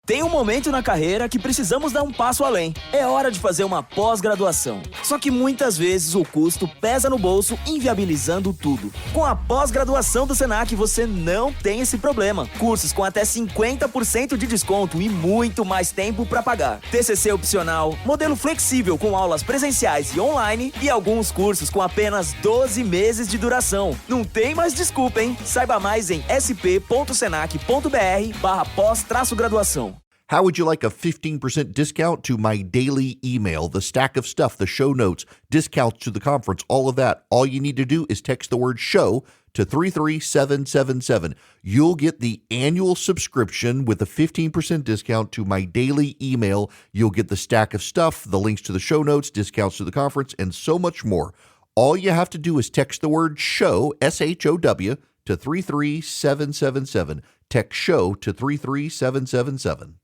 Tem um momento na carreira que precisamos dar um passo além. É hora de fazer uma pós-graduação. Só que muitas vezes o custo pesa no bolso, inviabilizando tudo. Com a pós-graduação do Senac, você não tem esse problema. Cursos com até 50% de desconto e muito mais tempo para pagar. TCC opcional, modelo flexível com aulas presenciais e online e alguns cursos com apenas 12 meses de duração. Não tem mais desculpa, hein? Saiba mais em sp.senac.br/pós-graduação. How would you like a 15% discount to my daily email, the stack of stuff, the show notes, discounts to the conference, all of that? All you need to do is text the word show to 33777. You'll get the annual subscription with a 15% discount to my daily email. You'll get the stack of stuff, the links to the show notes, discounts to the conference, and so much more. All you have to do is text the word show, S-H-O-W, to 33777. Text show to 33777.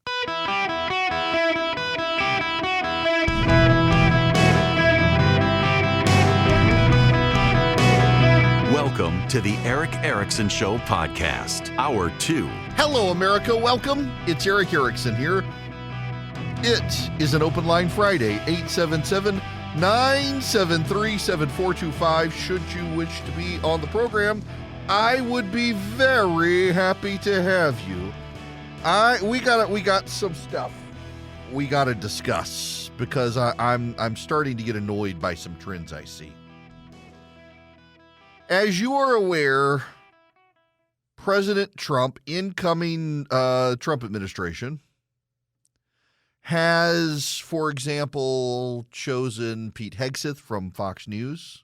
Welcome to the Eric Erickson Show podcast, Hour 2. Hello, America. Welcome. It's Eric Erickson here. It is an open line Friday, 877-973-7425. Should you wish to be on the program, I would be very happy to have you. We got some stuff we got to discuss because I'm starting to get annoyed by some trends I see. As you are aware, President Trump, incoming Trump administration, has, for example, chosen Pete Hegseth from Fox News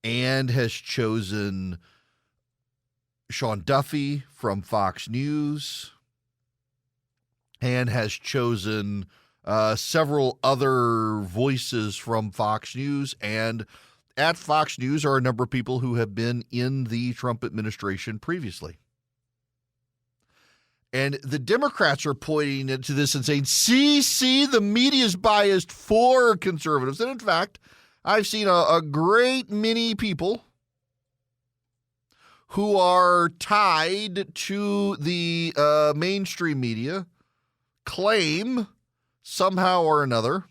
and has chosen Sean Duffy from Fox News and has chosen several other voices from Fox News. And at Fox News are a number of people who have been in the Trump administration previously. And the Democrats are pointing to this and saying, see, the media is biased for conservatives. And in fact, I've seen a great many people who are tied to the mainstream media claim somehow or another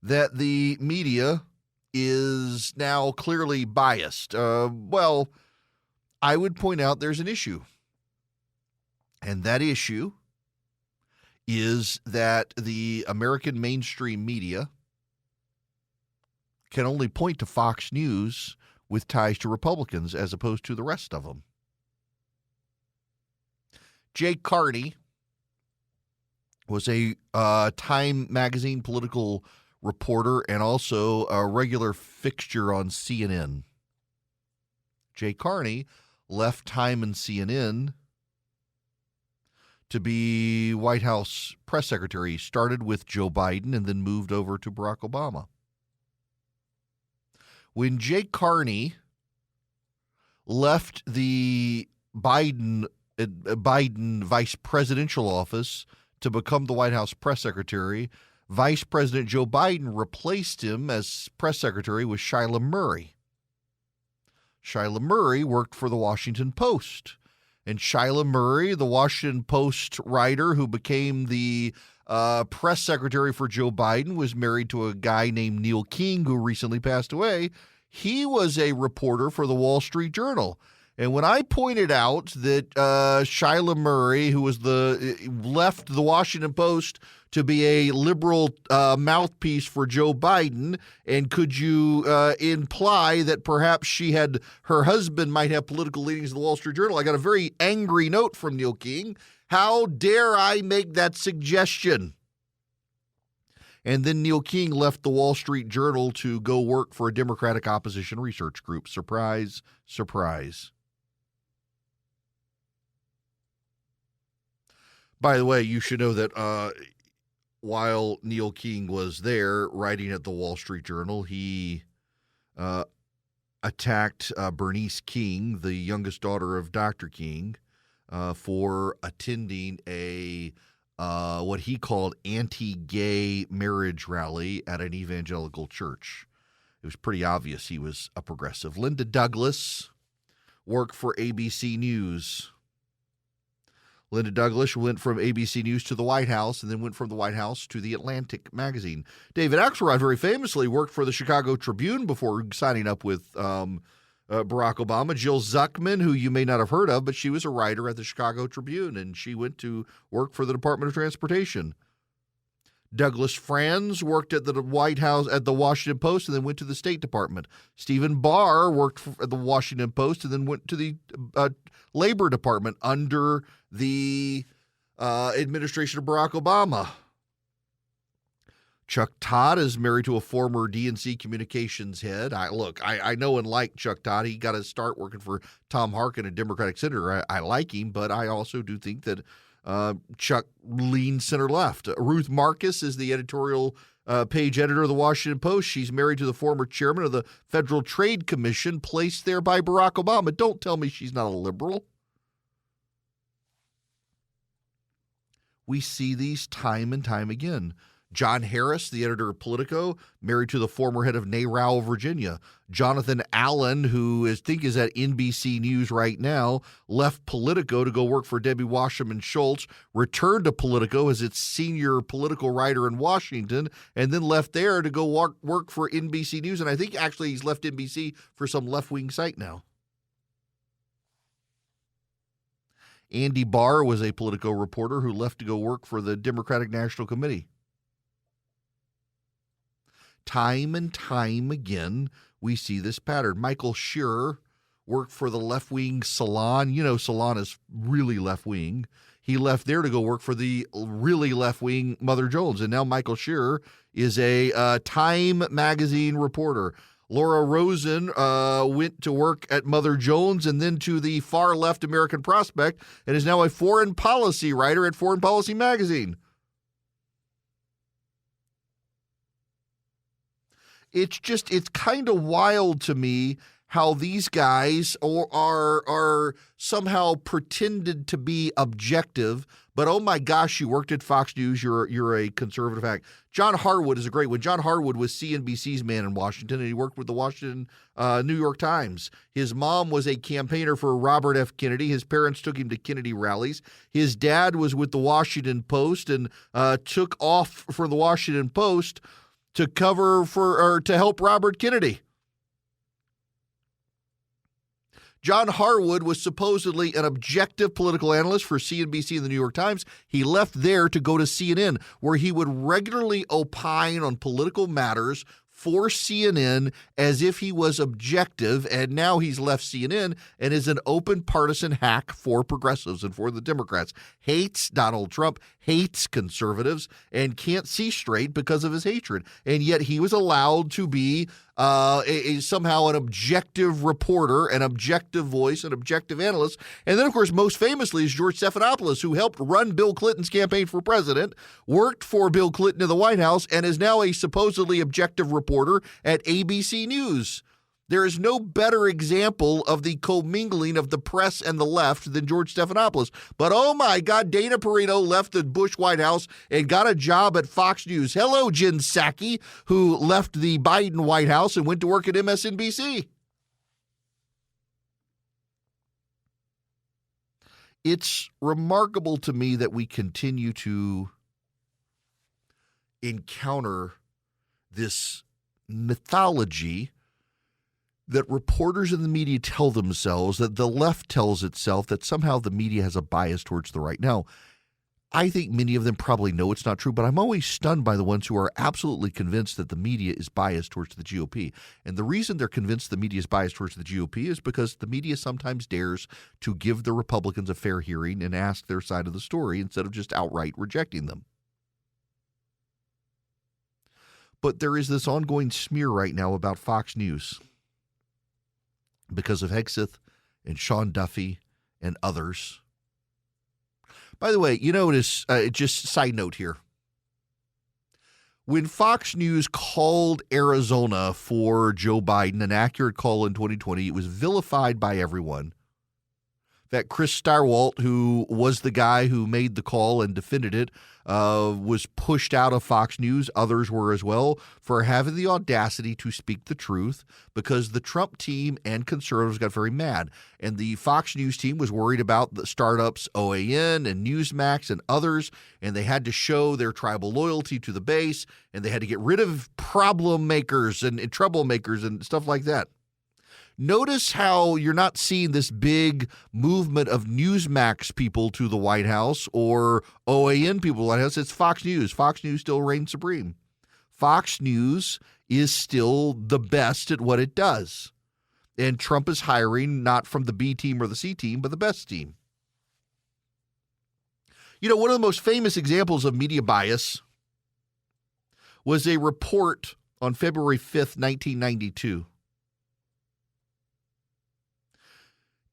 that the media is now clearly biased. Well, I would point out there's an issue. And that issue is that the American mainstream media can only point to Fox News with ties to Republicans as opposed to the rest of them. Jay Carney was a Time magazine political reporter and also a regular fixture on CNN. Jay Carney left Time and CNN to be White House press secretary. He started with Joe Biden and then moved over to Barack Obama. When Jay Carney left the Biden vice presidential office to become the White House press secretary, Vice President Joe Biden replaced him as press secretary with Shyla Murray. Shyla Murray worked for the Washington Post. And Shyla Murray, the Washington Post writer who became the press secretary for Joe Biden, was married to a guy named Neil King who recently passed away. He was a reporter for the Wall Street Journal. And when I pointed out that Shyla Murray, who was left the Washington Post to be a liberal mouthpiece for Joe Biden, and could you imply that perhaps her husband might have political leanings in the Wall Street Journal? I got a very angry note from Neil King. How dare I make that suggestion? And then Neil King left the Wall Street Journal to go work for a Democratic opposition research group. Surprise, surprise. By the way, you should know that while Neil King was there writing at the Wall Street Journal, he attacked Bernice King, the youngest daughter of Dr. King, for attending a what he called anti-gay marriage rally at an evangelical church. It was pretty obvious he was a progressive. Linda Douglas worked for ABC News. Linda Douglas went from ABC News to the White House and then went from the White House to the Atlantic magazine. David Axelrod very famously worked for the Chicago Tribune before signing up with Barack Obama. Jill Zuckman, who you may not have heard of, but she was a writer at the Chicago Tribune, and she went to work for the Department of Transportation. Douglas Franz worked at the White House at the Washington Post and then went to the State Department. Stephen Barr worked at the Washington Post and then went to the Labor Department under the administration of Barack Obama. Chuck Todd is married to a former DNC communications head. I know and like Chuck Todd. He got his start working for Tom Harkin, a Democratic senator. I like him, but I also do think that Chuck leans center left. Ruth Marcus is the editorial page editor of the Washington Post. She's married to the former chairman of the Federal Trade Commission, placed there by Barack Obama. Don't tell me she's not a liberal. We see these time and time again. John Harris, the editor of Politico, married to the former head of NARAL, Virginia. Jonathan Allen, who is at NBC News right now, left Politico to go work for Debbie Wasserman Schultz, returned to Politico as its senior political writer in Washington, and then left there to go work for NBC News. And I think actually he's left NBC for some left-wing site now. Andy Barr was a Politico reporter who left to go work for the Democratic National Committee. Time and time again, we see this pattern. Michael Shearer worked for the left-wing Salon. You know, Salon is really left-wing. He left there to go work for the really left-wing Mother Jones. And now Michael Shearer is a Time magazine reporter. Laura Rosen went to work at Mother Jones and then to the far-left American Prospect and is now a foreign policy writer at Foreign Policy magazine. It's kind of wild to me how these guys are somehow pretended to be objective, but oh my gosh, you worked at Fox News, you're a conservative hack. John Harwood is a great one. John Harwood was CNBC's man in Washington, and he worked with the Washington New York Times. His mom was a campaigner for Robert F. Kennedy. His parents took him to Kennedy rallies. His dad was with the Washington Post and took off for the Washington Post to to help Robert Kennedy. John Harwood was supposedly an objective political analyst for CNBC and the New York Times. He left there to go to CNN, where he would regularly opine on political matters for CNN as if he was objective, and now he's left CNN and is an open partisan hack for progressives and for the Democrats. Hates Donald Trump, hates conservatives, and can't see straight because of his hatred. And yet he was allowed to be somehow an objective reporter, an objective voice, an objective analyst. And then, of course, most famously is George Stephanopoulos, who helped run Bill Clinton's campaign for president, worked for Bill Clinton in the White House, and is now a supposedly objective reporter at ABC News. There is no better example of the commingling of the press and the left than George Stephanopoulos. But oh my God, Dana Perino left the Bush White House and got a job at Fox News. Hello, Jen Psaki, who left the Biden White House and went to work at MSNBC. It's remarkable to me that we continue to encounter this mythology that reporters in the media tell themselves, that the left tells itself, that somehow the media has a bias towards the right. Now, I think many of them probably know it's not true, but I'm always stunned by the ones who are absolutely convinced that the media is biased towards the GOP. And the reason they're convinced the media is biased towards the GOP is because the media sometimes dares to give the Republicans a fair hearing and ask their side of the story instead of just outright rejecting them. But there is this ongoing smear right now about Fox News because of Hegseth and Sean Duffy and others. By the way, you notice, just side note here, when Fox News called Arizona for Joe Biden, an accurate call in 2020, it was vilified by everyone. that Chris Stirewalt, who was the guy who made the call and defended it, was pushed out of Fox News. Others were as well, for having the audacity to speak the truth, because the Trump team and conservatives got very mad. And the Fox News team was worried about the startups OAN and Newsmax and others, and they had to show their tribal loyalty to the base, and they had to get rid of problem makers and troublemakers and stuff like that. Notice how you're not seeing this big movement of Newsmax people to the White House or OAN people to the White House. It's Fox News. Fox News still reigns supreme. Fox News is still the best at what it does. And Trump is hiring not from the B team or the C team, but the best team. You know, one of the most famous examples of media bias was a report on February 5th, 1992.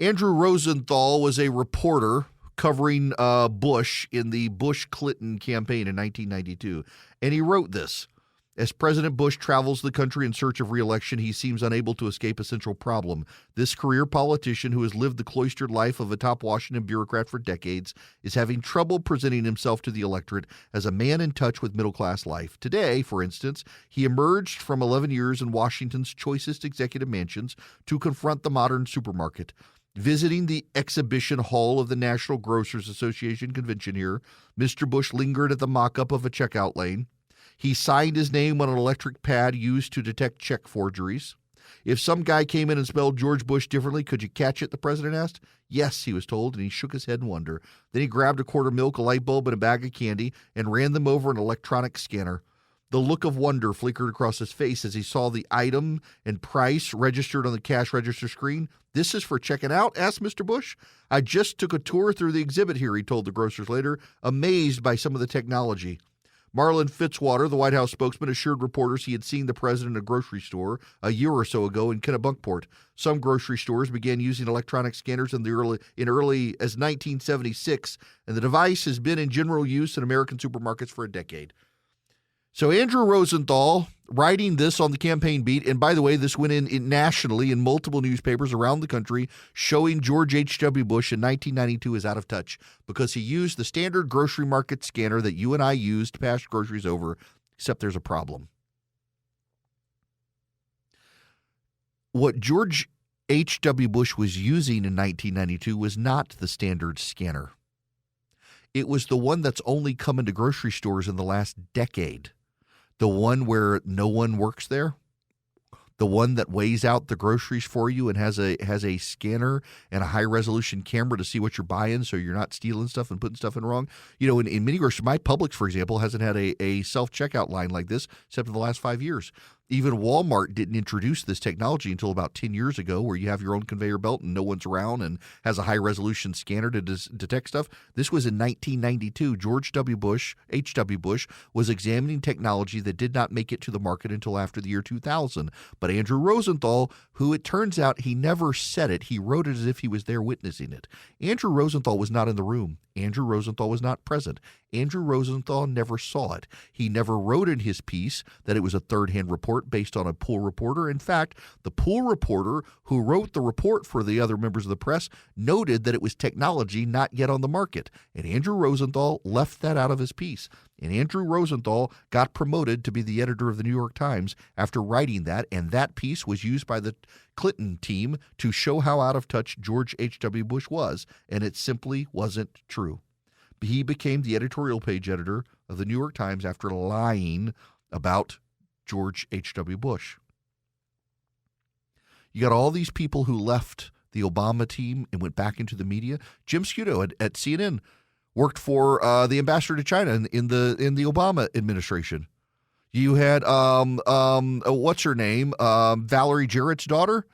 Andrew Rosenthal was a reporter covering Bush in the Bush-Clinton campaign in 1992, and he wrote this. As President Bush travels the country in search of re-election, he seems unable to escape a central problem. This career politician, who has lived the cloistered life of a top Washington bureaucrat for decades, is having trouble presenting himself to the electorate as a man in touch with middle-class life. Today, for instance, he emerged from 11 years in Washington's choicest executive mansions to confront the modern supermarket. Visiting the exhibition hall of the National Grocers Association convention here, Mr. Bush lingered at the mock-up of a checkout lane. He signed his name on an electric pad used to detect check forgeries. If some guy came in and spelled George Bush differently, could you catch it, the president asked. Yes, he was told, and he shook his head in wonder. Then he grabbed a quart of milk, a light bulb, and a bag of candy and ran them over an electronic scanner. The look of wonder flickered across his face as he saw the item and price registered on the cash register screen. This is for checking out, asked Mr. Bush. I just took a tour through the exhibit here, he told the grocers later, amazed by some of the technology. Marlon Fitzwater, the White House spokesman, assured reporters he had seen the president in a grocery store a year or so ago in Kennebunkport. Some grocery stores began using electronic scanners as early as 1976, and the device has been in general use in American supermarkets for a decade. So Andrew Rosenthal writing this on the campaign beat, and by the way, this went in nationally in multiple newspapers around the country, showing George H.W. Bush in 1992 is out of touch because he used the standard grocery market scanner that you and I use to pass groceries over, except there's a problem. What George H.W. Bush was using in 1992 was not the standard scanner. It was the one that's only come into grocery stores in the last decade. The one where no one works there, the one that weighs out the groceries for you and has a scanner and a high-resolution camera to see what you're buying so you're not stealing stuff and putting stuff in wrong. You know, in many groceries, my Publix, for example, hasn't had a self-checkout line like this except in the last 5 years. Even Walmart didn't introduce this technology until about 10 years ago, where you have your own conveyor belt and no one's around and has a high-resolution scanner to detect stuff. This was in 1992. George W. Bush, H.W. Bush, was examining technology that did not make it to the market until after the year 2000. But Andrew Rosenthal, who it turns out he never said it, he wrote it as if he was there witnessing it. Andrew Rosenthal was not in the room. Andrew Rosenthal was not present. Andrew Rosenthal never saw it. He never wrote in his piece that it was a third-hand report based on a pool reporter. In fact, the pool reporter who wrote the report for the other members of the press noted that it was technology not yet on the market. And Andrew Rosenthal left that out of his piece. And Andrew Rosenthal got promoted to be the editor of the New York Times after writing that, and that piece was used by the Clinton team to show how out of touch George H.W. Bush was, and it simply wasn't true. He became the editorial page editor of the New York Times after lying about George H.W. Bush. You got all these people who left the Obama team and went back into the media. Jim Scudo at CNN worked for the ambassador to China in the Obama administration. You had what's her name? Valerie Jarrett's daughter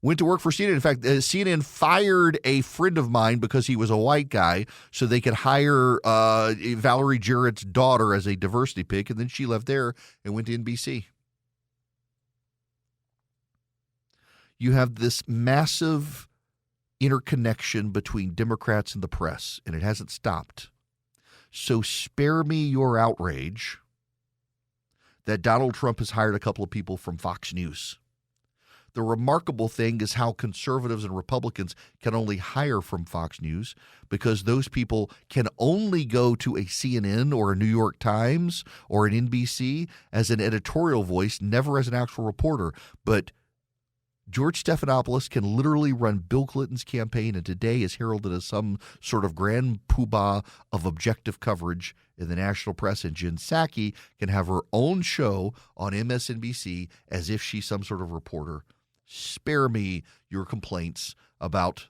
went to work for CNN. In fact, CNN fired a friend of mine because he was a white guy, so they could hire Valerie Jarrett's daughter as a diversity pick, and then she left there and went to NBC. You have this massive interconnection between Democrats and the press, and it hasn't stopped. So spare me your outrage that Donald Trump has hired a couple of people from Fox News. The remarkable thing is how conservatives and Republicans can only hire from Fox News because those people can only go to a CNN or a New York Times or an NBC as an editorial voice, never as an actual reporter. But George Stephanopoulos can literally run Bill Clinton's campaign and today is heralded as some sort of grand poobah of objective coverage in the national press. And Jen Psaki can have her own show on MSNBC as if she's some sort of reporter. Spare me your complaints about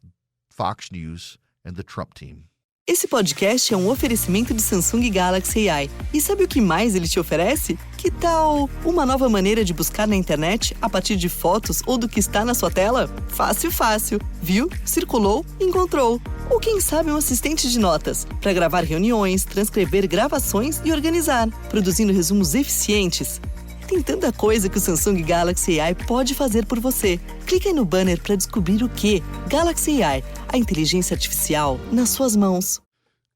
Fox News and the Trump team. Esse podcast é um oferecimento de Samsung Galaxy AI. E sabe o que mais ele te oferece? Que tal uma nova maneira de buscar na internet a partir de fotos ou do que está na sua tela? Fácil, fácil. Viu? Circulou? Encontrou. Ou quem sabe um assistente de notas para gravar reuniões, transcrever gravações e organizar, produzindo resumos eficientes. Tem tanta coisa que o Samsung Galaxy AI pode fazer por você. Clique aí no banner para descobrir o que. Galaxy AI, a inteligência artificial nas suas mãos.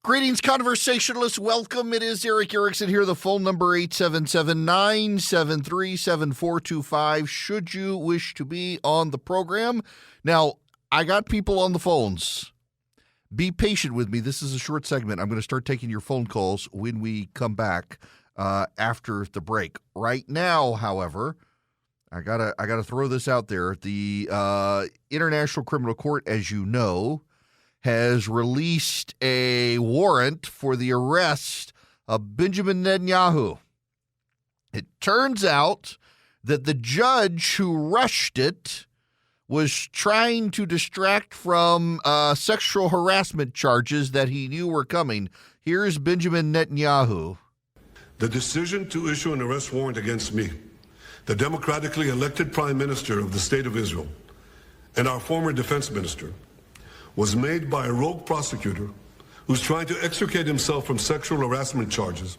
Greetings, conversationalists. Welcome. It is Eric Erickson here. The phone number 877-973-7425 should you wish to be on the program. Now, I got people on the phones. Be patient with me. This is a short segment. I'm going to start taking your phone calls when we come back after the break. Right now, however, I gotta throw this out there. The International Criminal Court, as you know, has released a warrant for the arrest of Benjamin Netanyahu. It turns out that the judge who rushed it was trying to distract from sexual harassment charges that he knew were coming. Here's Benjamin Netanyahu. The decision to issue an arrest warrant against me, the democratically elected Prime Minister of the State of Israel, and our former defense minister, was made by a rogue prosecutor who's trying to extricate himself from sexual harassment charges,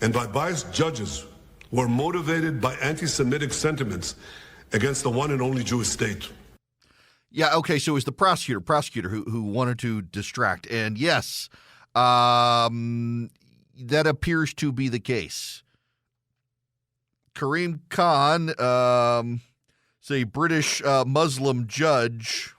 and by biased judges who are motivated by anti-Semitic sentiments against the one and only Jewish state. Yeah, okay, so it was the prosecutor who wanted to distract. And yes, that appears to be the case. Karim Khan, is a British Muslim judge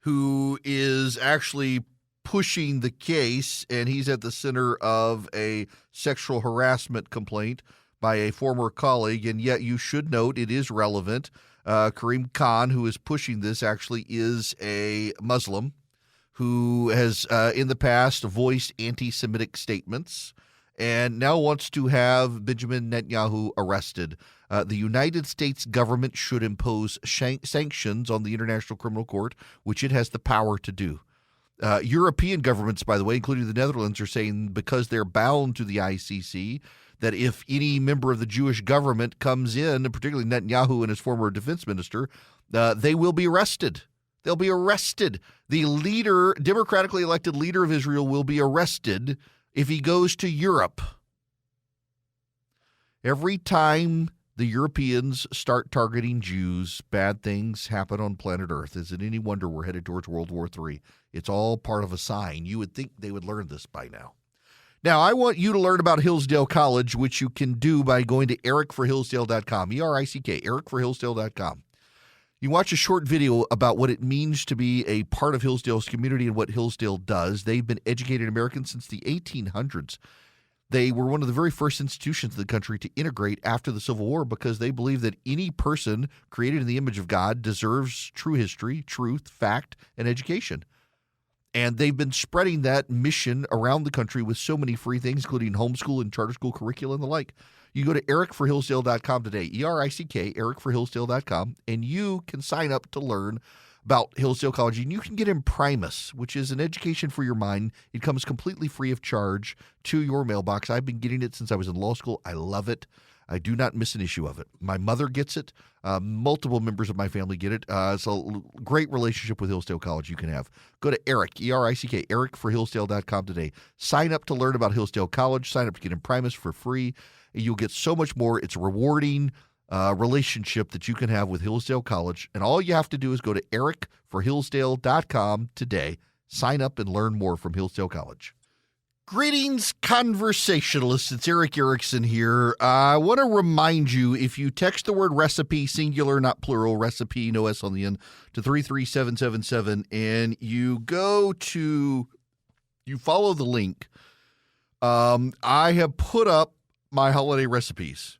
who is actually pushing the case, and he's at the center of a sexual harassment complaint by a former colleague, and yet you should note it is relevant. Karim Khan, who is pushing this, actually is a Muslim who has in the past voiced anti-Semitic statements and now wants to have Benjamin Netanyahu arrested. The United States government should impose sanctions on the International Criminal Court, which it has the power to do. European governments, by the way, including the Netherlands, are saying because they're bound to the ICC, that if any member of the Jewish government comes in, particularly Netanyahu and his former defense minister, they will be arrested. They'll be arrested. The leader, democratically elected leader of Israel, will be arrested if he goes to Europe. Every time the Europeans start targeting Jews, bad things happen on planet Earth. Is it any wonder we're headed towards World War III? It's all part of a sign. You would think they would learn this by now. Now, I want you to learn about Hillsdale College, which you can do by going to ericforhillsdale.com, E-R-I-C-K, ericforhillsdale.com. You watch a short video about what it means to be a part of Hillsdale's community and what Hillsdale does. They've been educating Americans since the 1800s. They were one of the very first institutions in the country to integrate after the Civil War because they believe that any person created in the image of God deserves true history, truth, fact, and education. And they've been spreading that mission around the country with so many free things, including homeschool and charter school curricula and the like. You go to ericforhillsdale.com today, E-R-I-C-K, ericforhillsdale.com, and you can sign up to learn about Hillsdale College. And you can get Imprimus, which is an education for your mind. It comes completely free of charge to your mailbox. I've been getting it since I was in law school. I love it. I do not miss an issue of it. My mother gets it. Multiple members of my family get it. It's a great relationship with Hillsdale College you can have. Go to Eric, E-R-I-C-K, ericforhillsdale.com today. Sign up to learn about Hillsdale College. Sign up to get Imprimus for free. You'll get so much more. It's a rewarding relationship that you can have with Hillsdale College. And all you have to do is go to ericforhillsdale.com today. Sign up and learn more from Hillsdale College. Greetings, conversationalists. It's Eric Erickson here. I want to remind you, if you text the word recipe, singular, not plural, recipe, no S on the end, to 33777, and you follow the link, I have put up my holiday recipes.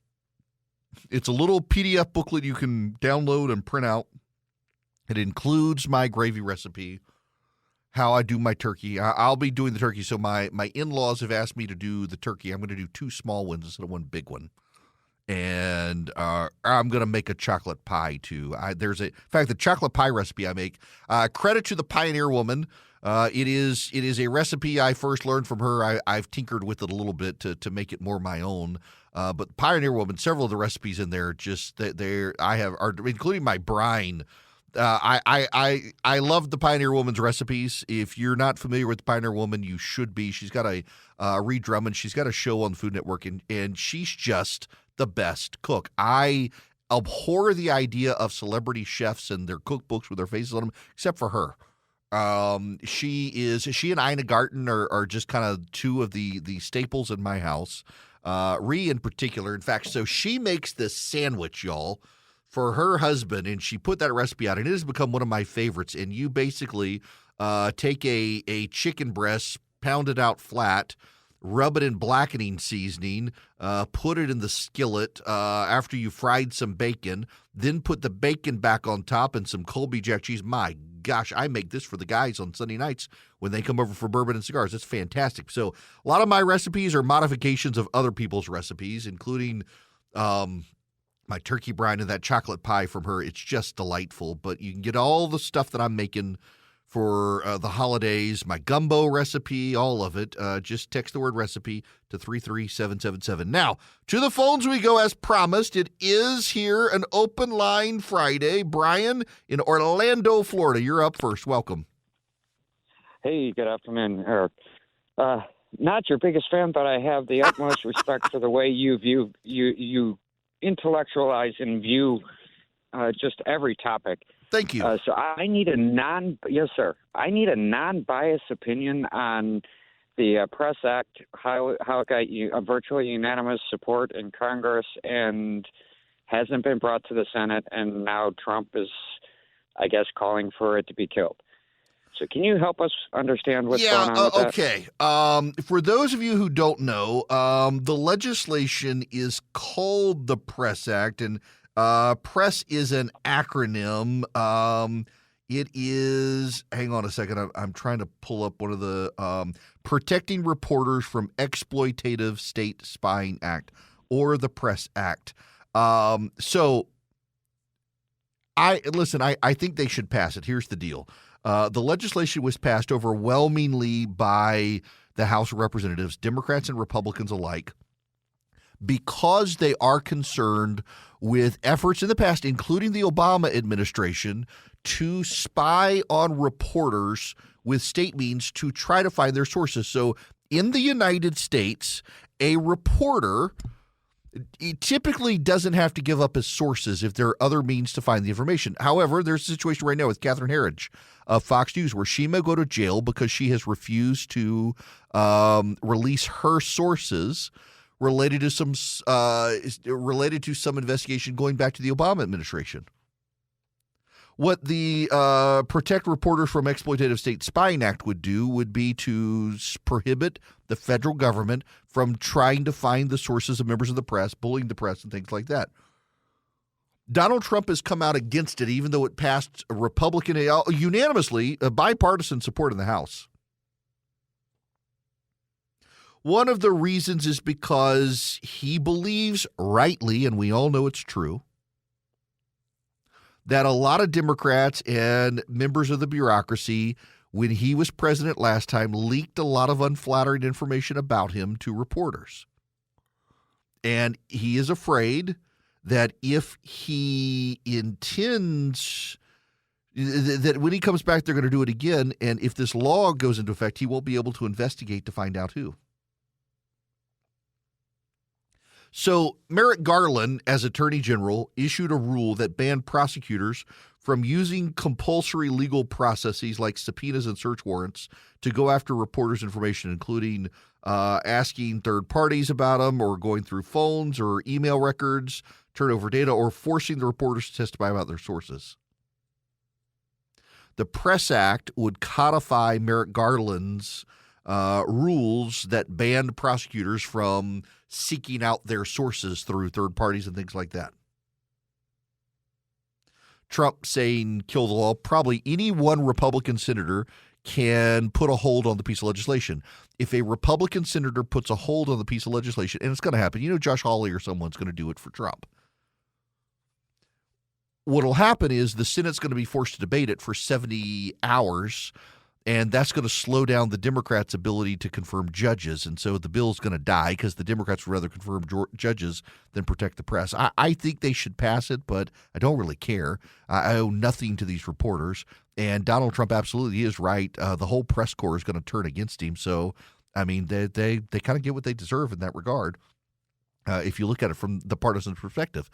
It's a little PDF booklet you can download and print out. It includes my gravy recipe, how I do my turkey. I'll be doing the turkey. So my in-laws have asked me to do the turkey. I'm going to do 2 small ones instead of 1 big one. And I'm going to make a chocolate pie too. In fact, the chocolate pie recipe I make, credit to the Pioneer Woman. It is a recipe I first learned from her. I've tinkered with it a little bit to make it more my own. But Pioneer Woman, several of the recipes in there, are including my brine. I love the Pioneer Woman's recipes. If you're not familiar with the Pioneer Woman, you should be. She's got Reed Drummond. She's got a show on the Food Network, and she's just the best cook. I abhor the idea of celebrity chefs and their cookbooks with their faces on them, except for her. She and Ina Garten are just kind of 2 of the staples in my house. Ree in particular. In fact, so she makes this sandwich, y'all, for her husband, and she put that recipe out, and it has become one of my favorites. And you basically take a chicken breast, pound it out flat, rub it in blackening seasoning, put it in the skillet after you fried some bacon, then put the bacon back on top and some Colby Jack cheese. My gosh, I make this for the guys on Sunday nights when they come over for bourbon and cigars. It's fantastic. So a lot of my recipes are modifications of other people's recipes, including my turkey brine and that chocolate pie from her. It's just delightful. But you can get all the stuff that I'm making for the holidays, my gumbo recipe, all of it. Just text the word recipe to 33777. Now, to the phones we go as promised. It is here an open line Friday. Brian in Orlando, Florida. You're up first. Welcome. Hey, good afternoon, Eric. Not your biggest fan, but I have the utmost respect for the way you intellectualize and view just every topic. Thank you. So I need a I need a non-biased opinion on the Press Act, how it got virtually unanimous support in Congress and hasn't been brought to the Senate, and now Trump is, I guess, calling for it to be killed. So can you help us understand what's going on with that? Okay. For those of you who don't know, the legislation is called the Press Act, and PRESS is an acronym. It is, hang on a second, I'm trying to pull up one of the Protecting Reporters from Exploitative State Spying Act, or the Press Act. So I think they should pass it. Here's the deal. The legislation was passed overwhelmingly by the House of Representatives, Democrats and Republicans alike, because they are concerned with efforts in the past, including the Obama administration, to spy on reporters with state means to try to find their sources. So in the United States, a reporter typically doesn't have to give up his sources if there are other means to find the information. However, there's a situation right now with Catherine Herridge of Fox News where she may go to jail because she has refused to release her sources related to some investigation going back to the Obama administration. What the Protect Reporters from Exploitative State Spying Act would do would be to prohibit the federal government from trying to find the sources of members of the press, bullying the press, and things like that. Donald Trump has come out against it, even though it passed Republican unanimously, bipartisan support in the House. One of the reasons is because he believes rightly, and we all know it's true, that a lot of Democrats and members of the bureaucracy, when he was president last time, leaked a lot of unflattering information about him to reporters. And he is afraid that if he intends that when he comes back, they're going to do it again. And if this law goes into effect, he won't be able to investigate to find out who. So Merrick Garland, as Attorney General, issued a rule that banned prosecutors from using compulsory legal processes like subpoenas and search warrants to go after reporters' information, including asking third parties about them or going through phones or email records, turn over data, or forcing the reporters to testify about their sources. The Press Act would codify Merrick Garland's rules that banned prosecutors from seeking out their sources through third parties and things like that. Trump saying kill the law. Probably any one Republican senator can put a hold on the piece of legislation. If a Republican senator puts a hold on the piece of legislation, and it's going to happen, Josh Hawley or someone's going to do it for Trump. What'll happen is the Senate's going to be forced to debate it for 70 hours, and that's going to slow down the Democrats' ability to confirm judges. And so the bill's going to die because the Democrats would rather confirm judges than protect the press. I think they should pass it, but I don't really care. I owe nothing to these reporters. And Donald Trump absolutely is right. The whole press corps is going to turn against him. So, I mean, they kind of get what they deserve in that regard. If you look at it from the partisan perspective,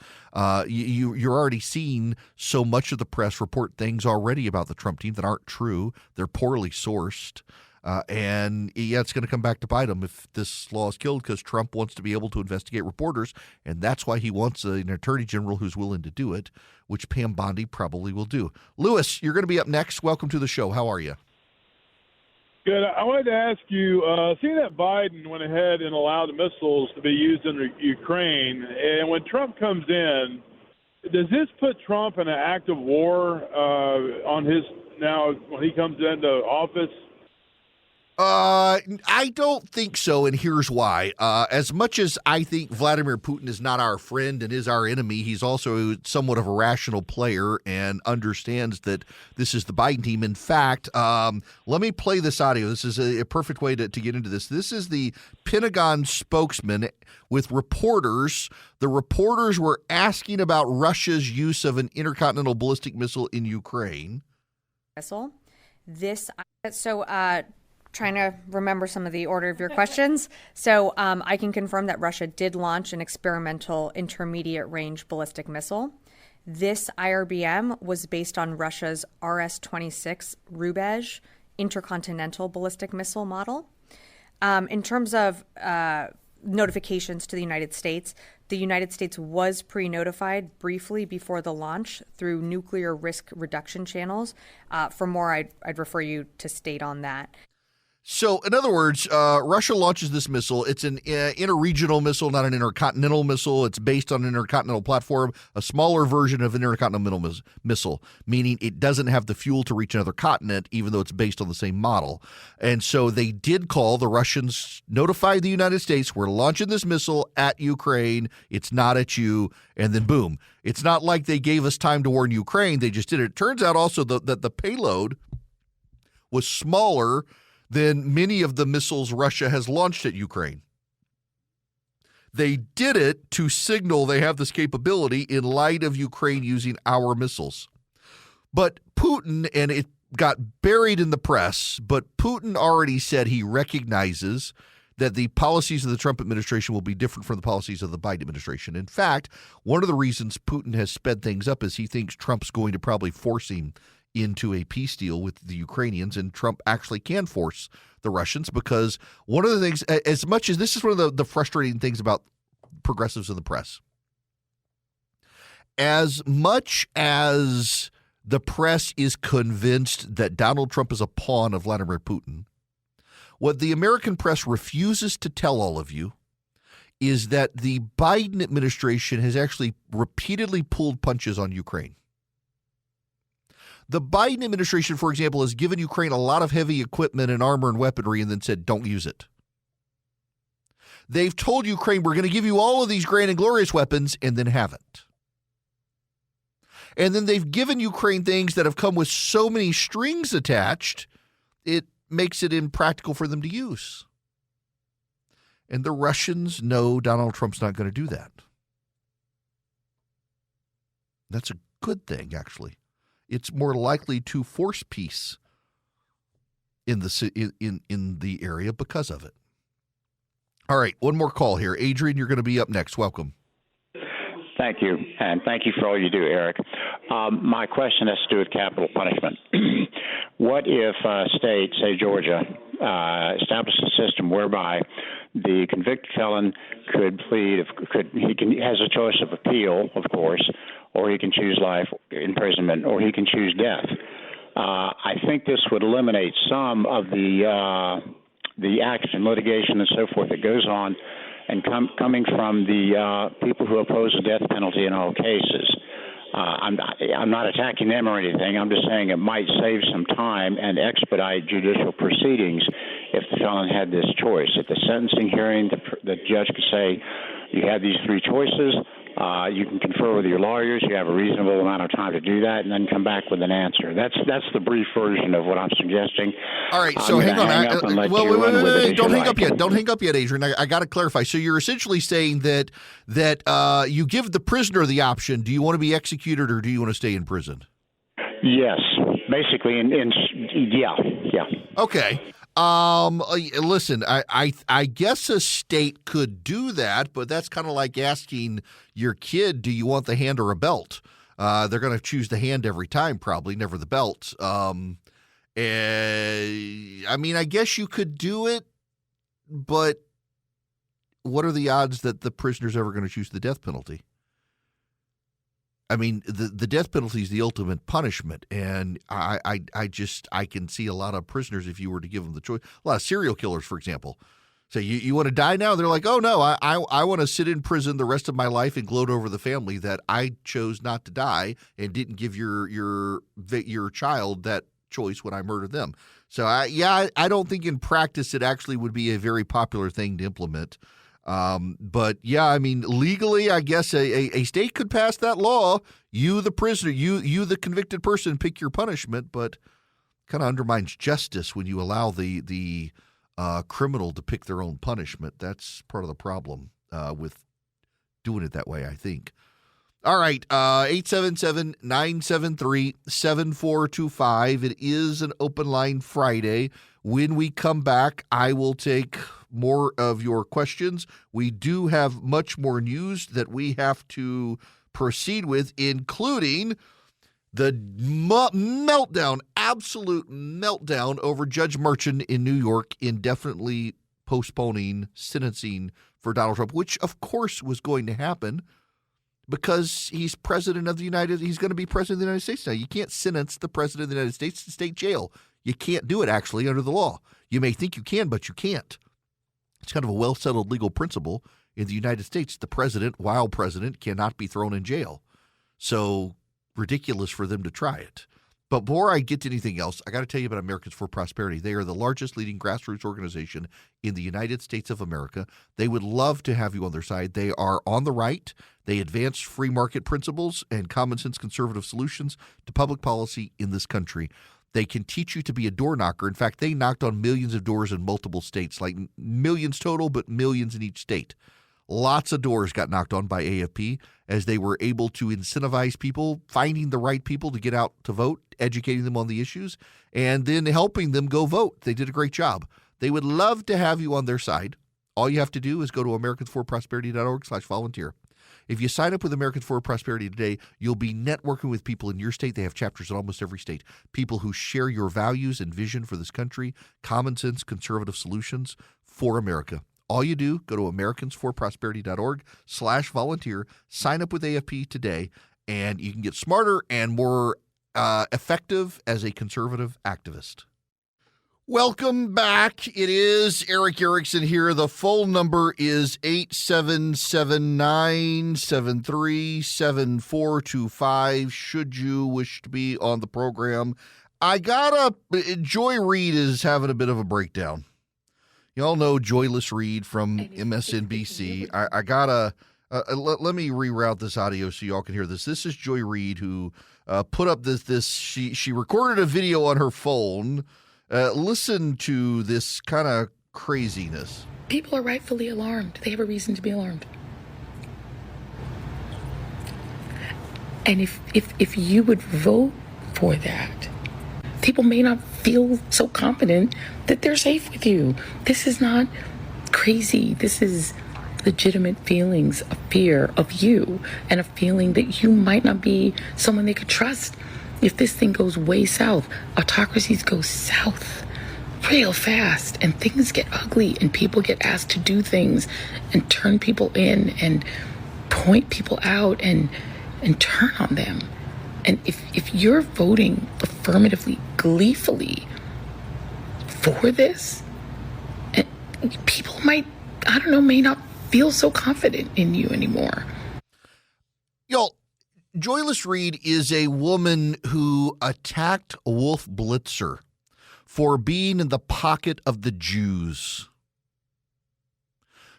you're already seeing so much of the press report things already about the Trump team that aren't true. They're poorly sourced. And it's going to come back to bite him if this law is killed, because Trump wants to be able to investigate reporters, and that's why he wants an attorney general who's willing to do it, which Pam Bondi probably will do. Lewis, you're going to be up next. Welcome to the show. How are you? Good. I wanted to ask you, seeing that Biden went ahead and allowed the missiles to be used in Ukraine, and when Trump comes in, does this put Trump in an act of war on his now when he comes into office? I don't think so, and here's why. As much as I think Vladimir Putin is not our friend and is our enemy, he's also somewhat of a rational player and understands that this is the Biden team. In fact, let me play this audio. This is a perfect way to get into this. This is the Pentagon spokesman with reporters. The reporters were asking about Russia's use of an intercontinental ballistic missile in Ukraine. Missile. Trying to remember some of the order of your questions. So I can confirm that Russia did launch an experimental intermediate range ballistic missile. This IRBM was based on Russia's RS-26 Rubezh intercontinental ballistic missile model. In terms of notifications to the United States was pre-notified briefly before the launch through nuclear risk reduction channels. For more, I'd refer you to state on that. So, in other words, Russia launches this missile. It's an interregional missile, not an intercontinental missile. It's based on an intercontinental platform, a smaller version of an intercontinental missile, meaning it doesn't have the fuel to reach another continent, even though it's based on the same model. And so they did call, the Russians notified the United States, we're launching this missile at Ukraine. It's not at you. And then boom. It's not like they gave us time to warn Ukraine. They just did it. It turns out also that the payload was smaller than many of the missiles Russia has launched at Ukraine. They did it to signal they have this capability in light of Ukraine using our missiles. But Putin, and it got buried in the press, but Putin already said he recognizes that the policies of the Trump administration will be different from the policies of the Biden administration. In fact, one of the reasons Putin has sped things up is he thinks Trump's going to probably force him into a peace deal with the Ukrainians, and Trump actually can force the Russians, because one of the things, as much as this is one of the frustrating things about progressives in the press, as much as the press is convinced that Donald Trump is a pawn of Vladimir Putin, what the American press refuses to tell all of you is that the Biden administration has actually repeatedly pulled punches on Ukraine. The Biden administration, for example, has given Ukraine a lot of heavy equipment and armor and weaponry and then said, don't use it. They've told Ukraine, we're going to give you all of these grand and glorious weapons, and then haven't. And then they've given Ukraine things that have come with so many strings attached, it makes it impractical for them to use. And the Russians know Donald Trump's not going to do that. That's a good thing, actually. It's more likely to force peace in the area because of it. All right, one more call here. Adrian, you're going to be up next. Welcome. Thank you, and thank you for all you do, Eric. My question has to do with capital punishment. What if a state, say Georgia, established a system whereby the convicted felon could plead, has a choice of appeal, of course, or he can choose life imprisonment, or he can choose death. I think this would eliminate some of the action, litigation, and so forth that goes on, and coming from the people who oppose the death penalty in all cases. I'm not attacking them or anything. I'm just saying it might save some time and expedite judicial proceedings if the felon had this choice. At the sentencing hearing, the judge could say, you have these three choices. You can confer with your lawyers. You have a reasonable amount of time to do that, and then come back with an answer. That's the brief version of what I'm suggesting. All right, so hang on. Wait. Don't hang up yet. Don't hang up yet, Adrian. I got to clarify. So you're essentially saying that you give the prisoner the option. Do you want to be executed or do you want to stay in prison? Yes, basically. Yeah. Okay. Listen, I guess a state could do that, but that's kind of like asking your kid, do you want the hand or a belt? They're going to choose the hand every time, probably, never the belt. I mean, I guess you could do it, but what are the odds that the prisoner's ever going to choose the death penalty? I mean, the death penalty is the ultimate punishment, and I can see a lot of prisoners, if you were to give them the choice, a lot of serial killers, for example, say, you want to die now? They're like, oh, no, I want to sit in prison the rest of my life and gloat over the family that I chose not to die and didn't give your child that choice when I murdered them. So, I don't think in practice it actually would be a very popular thing to implement. But yeah, I mean, legally, I guess a state could pass that law. You, the prisoner, you, the convicted person, pick your punishment, but kind of undermines justice when you allow the criminal to pick their own punishment. That's part of the problem with doing it that way, I think. All right, 877-973-7425. It is an open line Friday. When we come back, I will take more of your questions. We do have much more news that we have to proceed with, including the meltdown, absolute meltdown over Judge Merchan in New York indefinitely postponing sentencing for Donald Trump, which of course was going to happen because he's president of the he's going to be president of the United States now. You can't sentence the president of the United States to state jail. You can't do it, actually, under the law. You may think you can, but you can't. It's kind of a well-settled legal principle in the United States. The president, while president, cannot be thrown in jail. So ridiculous for them to try it. But before I get to anything else, I got to tell you about Americans for Prosperity. They are the largest leading grassroots organization in the United States of America. They would love to have you on their side. They are on the right. They advance free market principles and common sense conservative solutions to public policy in this country. They can teach you to be a door knocker. In fact, they knocked on millions of doors in multiple states, like millions total, but millions in each state. Lots of doors got knocked on by AFP as they were able to incentivize people, finding the right people to get out to vote, educating them on the issues, and then helping them go vote. They did a great job. They would love to have you on their side. All you have to do is go to americansforprosperity.org/volunteer. If you sign up with Americans for Prosperity today, you'll be networking with people in your state. They have chapters in almost every state. People who share your values and vision for this country, common sense, conservative solutions for America. All you do, go to americansforprosperity.org/volunteer, sign up with AFP today, and you can get smarter and more effective as a conservative activist. Welcome back. It is Eric Erickson here. The phone number is 877-973-7425 should you wish to be on the program. Joy Reid is having a bit of a breakdown. You all know Joyless Reid from MSNBC. Let me reroute this audio so y'all can hear this. This is Joy Reid who put up she recorded a video on her phone. Listen to this kind of craziness. People are rightfully alarmed. They have a reason to be alarmed. And if you would vote for that, people may not feel so confident that they're safe with you. This is not crazy. This is legitimate feelings of fear of you and a feeling that you might not be someone they could trust. If this thing goes way south, autocracies go south real fast and things get ugly and people get asked to do things and turn people in and point people out and turn on them. And if you're voting affirmatively, gleefully for this, people might, may not feel so confident in you anymore. Y'all, Joyless Reed is a woman who attacked Wolf Blitzer for being in the pocket of the Jews.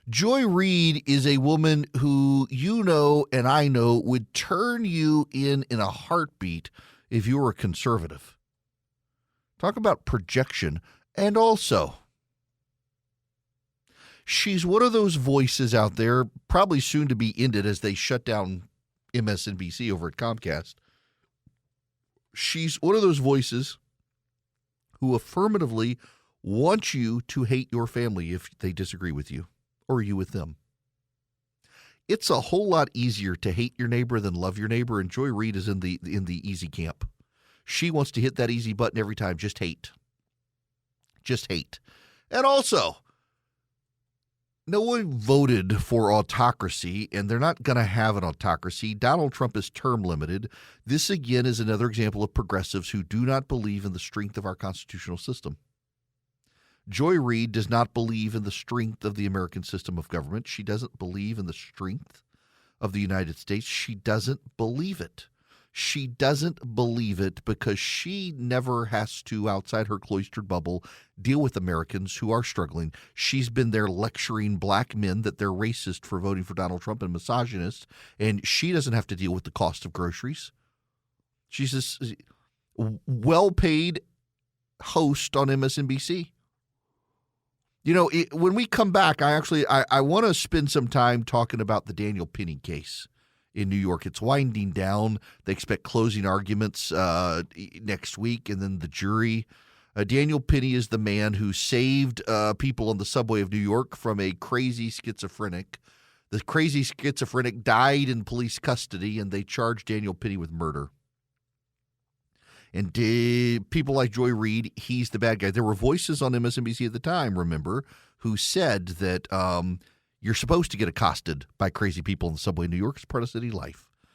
Joy Reid is a woman who you know and I know would turn you in a heartbeat if you were a conservative. Talk about projection. And also, she's one of those voices out there, probably soon to be ended as they shut down MSNBC over at Comcast. She's one of those voices who affirmatively want you to hate your family if they disagree with you or you with them. It's a whole lot easier to hate your neighbor than love your neighbor, and Joy Reid is in the easy camp. She wants to hit that easy button every time. Just hate. Just hate. And also, no one voted for autocracy, and they're not going to have an autocracy. Donald Trump is term limited. This, again, is another example of progressives who do not believe in the strength of our constitutional system. Joy Reid does not believe in the strength of the American system of government. She doesn't believe in the strength of the United States. She doesn't believe it. She doesn't believe it because she never has to, outside her cloistered bubble, deal with Americans who are struggling. She's been there lecturing black men that they're racist for voting for Donald Trump and misogynist, and she doesn't have to deal with the cost of groceries. She's this well-paid host on MSNBC. You know, when we come back, I want to spend some time talking about the Daniel Penny case in New York. It's winding down. They expect closing arguments next week, and then the jury. Daniel Penny is the man who saved people on the subway of New York from a crazy schizophrenic. The crazy schizophrenic died in police custody, and they charged Daniel Penny with murder. And people like Joy Reid, he's the bad guy. There were voices on MSNBC at the time, remember, who said that you're supposed to get accosted by crazy people in the subway in New York. It's part of city life.